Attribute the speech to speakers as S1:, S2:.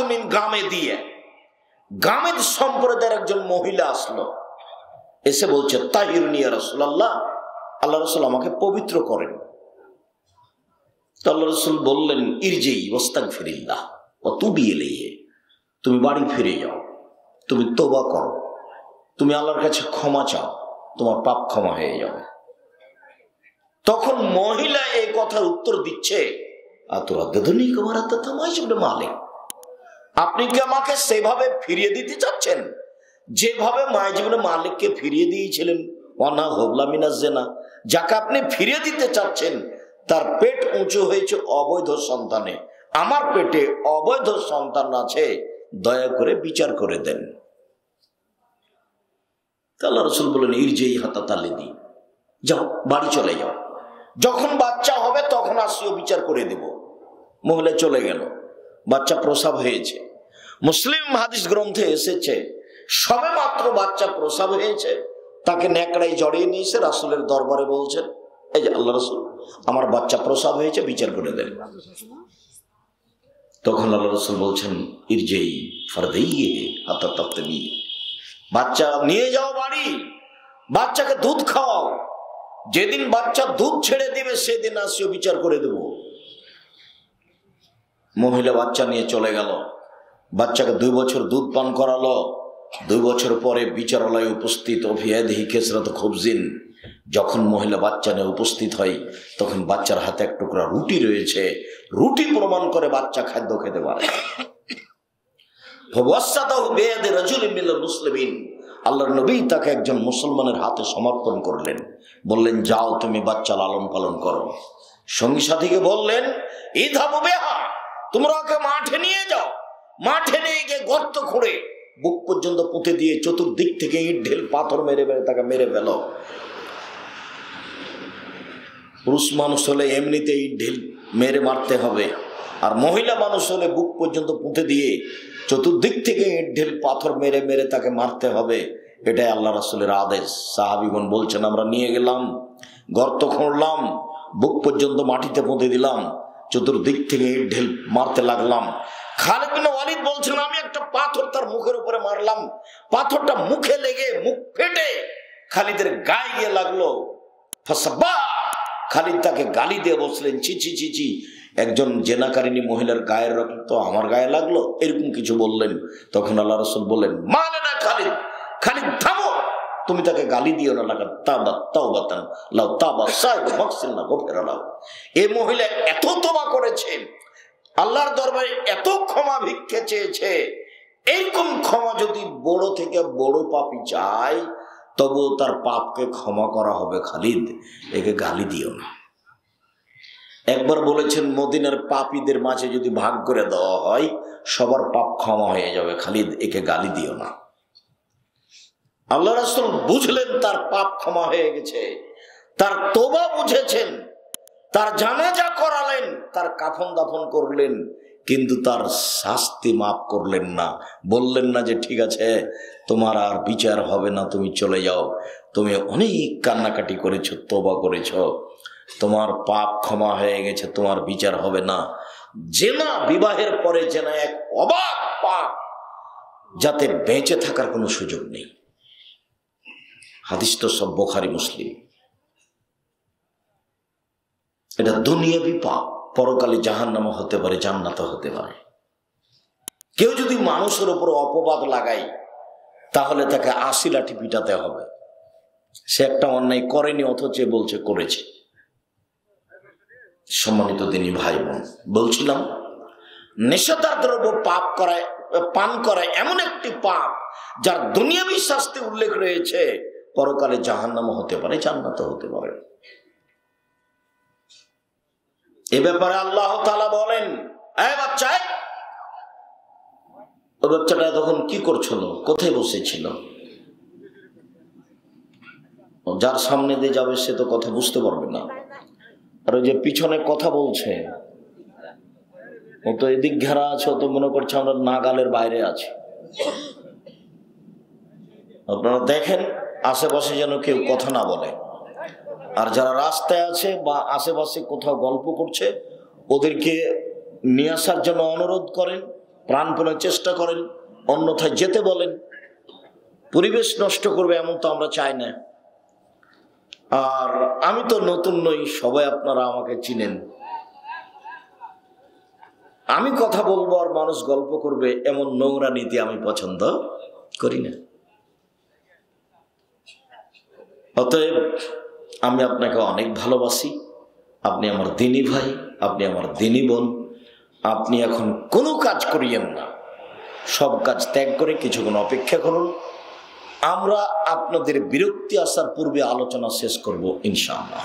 S1: মিন গামেদিয়া, গামেদ সম্প্রদায়ের একজন মহিলা আসলো, এসে বলছে তাহিরুনি ইয়া রাসূলুল্লাহ, আল্লাহ রাসূল আমাকে পবিত্র করেন। তো আল্লাহ রাসূল বললেন ইরজি ওয়াস্তাগফিরিল্লাহ ওয়া তুবি ইলাইহি, তুমি বাড়ি ফিরে যাও, তুমি তওবা করো, তুমি আল্লাহর কাছে ক্ষমা চাও, তোমার পাপ ক্ষমা হয়ে যাবে। তখন মহিলা এই কথার উত্তর দিচ্ছে আতুরাদ্দুনি কুমারাত তামাইশ ইবনে মালিক, আপনি কি আমাকে সেভাবে ফিরিয়ে দিতে চাচ্ছেন যেভাবে মাইজ ইবনে মালিককে ফিরিয়ে দিয়েছিলেন? ওয়ানা হুবলা মিনাজ জিনা, যাকে আপনি ফিরিয়ে দিতে চাচ্ছেন তার পেট উঁচু হয়েছে অবৈধ সন্তানে, আমার পেটে অবৈধ সন্তান আছে, দয়া করে বিচার করে দেন। আল্লাহ রাসূল বলেন ইরজি হাত্তা তালিদি, যাও বাড়ি চলে যাও, যখন বাচ্চা হবে তখন আসিও, বিচার করে দেব। মহিলা চলে গেল, বাচ্চা প্রসব হয়েছে। মুসলিম হাদিস গ্রন্থে এসেছে সবে মাত্র বাচ্চা প্রসব হয়েছে, তাকে ন্যাকড়ায় জড়িয়ে নিয়েছে, রাসূলের দরবারে বলছেন এই যে আল্লাহ রাসূল আমার বাচ্চা প্রসব হয়েছে, বিচার করে দেন। তখন আল্লাহ রাসূল বলছেন ইরজি ফারদিহি হাত্তা তাফতানি, বাচ্চা নিয়ে যাও বাড়ি, বাচ্চাকে দুধ খাওয়াও, যেদিন বাচ্চা দুধ ছেড়ে দিবে সেদিন আসিও, বিচার করে দেব। মহিলা বাচ্চা নিয়ে চলে গেল, বাচ্চাকে 2 বছর দুধ পান করালো। 2 বছর পরে বিচারালয়ে উপস্থিত অফিয়াদিহি কেসরাত খুবজিন, যখন মহিলা বাচ্চা নিয়ে উপস্থিত হয় তখন বাচ্চার হাতে এক টুকরা রুটি রয়েছে, রুটি প্রমাণ করে বাচ্চা খাদ্য খেতে পারে। আল্লাহর নবী তাকে একজন মুসলমানের হাতে সমর্পণ করলেন, বললেন যাও তুমি বাচ্চা লালন পালন করো। সঙ্গী সাথীকে বললেন ইযহাবু বিহা, তোমরা ওকে মাঠে নিয়ে যাও, মাঠে নিয়ে গিয়ে গর্ত খুঁড়ে বুক পর্যন্ত পুঁতে দিয়ে চতুর্দিক থেকে ইট ঢেল পাথর মেরে মেরে তাকে মেরে ফেলো। পুরুষ মানুষ হলে এমনিতে ইট ঢেল মেরে মারতে হবে, আর মহিলা মানুষ হলে বুক পর্যন্ত পুঁতে দিয়ে চতুর্দিক থেকে ইট ঢেল পাথর মেরে মেরে তাকে মারতে হবে। এটাই আল্লাহ রাসূলের আদেশ। সাহাবীগণ বলছেন আমরা নিয়ে গেলাম, গর্ত খুঁড়লাম, বুক পর্যন্ত মাটিতে পুঁতে দিলাম, চতুর্দিক থেকে ইট ঢেল মারতে লাগলাম। খালিদ বিন ওয়ালিদ বলছেন আমি একটা পাথর তার মুখের উপরে মারলাম, পাথরটা মুখে লেগে মুখ ফেটে খালিদের গায়ে গিয়ে লাগলো। ফাসাব্বা, খালিদ তাকে গালি দিয়ে বলছিলেন ছি ছি ছি ছি, একজন জেনাকারিনী মহিলার গায়ের রক্ত আমার গায়ে লাগলো, এরকম কিছু বললেন। তখন আল্লাহ রাসূল বললেন মানে না খালিদ, খালিদ থামো, তুমি তাকে গালি দিও না, লাগা তাওবা তাওবাতান লাউ তাবা সাইব মাকসিনা গফিরা লাহু। এই মহিলা এত তওবা করেছে, আল্লাহর দরবারে এত ক্ষমা ভিক্ষে চেয়েছে, এইরকম ক্ষমা যদি বড় থেকে বড় পাপী চায় তবুও তার পাপকে ক্ষমা করা হবে। খালিদ একে গালি দিও না। একবার বলেছেন মদিনার পাপীদের মাঝে যদি ভাগ করে দেওয়া হয় সবার পাপ ক্ষমা হয়ে যাবে, খালিদ একে গালি দিও না। আল্লাহ রাসূল বুঝলেন তার পাপ ক্ষমা হয়ে গেছে, তার তওবা বুঝেছেন, তার জানাজা করালেন, তার কাফন দাফন করলেন, কিন্তু তার শাস্তি মাফ করলেন না। বললেন না যে ঠিক আছে তোমার আর বিচার হবে না, তুমি চলে যাও, তুমি অনেক কান্নাকাটি করেছো, তওবা করেছো, তোমার পাপ ক্ষমা হয়ে গেছে, তোমার বিচার হবে না। জেনা বিবাহের পরে জেনা এক অবাক পাপ, যাতে বেঁচে থাকার কোনো সুযোগ নেই। হাদিস তো সব বুখারী মুসলিম। এটা দুনিয়াবি পাপ, পরকালে জাহান্নামও হতে পারে, জান্নাতও হতে পারে। কেউ যদি মানুষের উপর অপবাদ লাগায় তাহলে তাকে 80 লাঠি পিটাতে হবে। সে একটা অন্যায় করেনি অথচ বলছে করেছে। সম্মানিত দিনী ভাই বোন, বলছিলাম নেশাদার দ্রব্য পান করা এমন একটি পাপ যার দুনিয়াবি শাস্তি উল্লেখ রয়েছে, পরকালে জাহান্নামও হতে পারে, জান্নাতও হতে পারে। এ ব্যাপারে আল্লাহ তাআলা বলেন এই বাচ্চা, ওই বাচ্চাটা তখন কি করছিল, কোথায় বসেছিল? যার সামনে দিয়ে যাবে সে তো কথা বুঝতে পারবে না, আর ওই যে পিছনে কথা বলছে ও তো এদিক ঘেরা আছে, ও তো মনে করছে আমরা নাগালের বাইরে আছি। আপনারা দেখেন আশেপাশে যেন কেউ কথা না বলে, আর যারা রাস্তায় আছে বা আশেপাশে কোথাও গল্প করছে ওদেরকে নিয়ে আসার জন্য অনুরোধ করেন, প্রাণপণে চেষ্টা করেন, অন্যথায় যেতে বলেন। পরিবেশ নষ্ট করবে এমন তো আমরা চাই না। আর আমি তো নতুন নই, সবাই আপনারা আমাকে চিনেন। আমি কথা বলবো আর মানুষ গল্প করবে এমন নোংরা নীতি আমি পছন্দ করি না। অতএব আমি আপনাকে অনেক ভালোবাসি, আপনি আমার দিনী ভাই, আপনি আমার দিনী বোন। আপনি এখন কোনো কাজ করিয়েন না, সব কাজ ত্যাগ করে কিছুক্ষণ অপেক্ষা করুন। আমরা আপনাদের বিরক্তি আসার পূর্বে আলোচনা শেষ করব ইনশাআল্লাহ।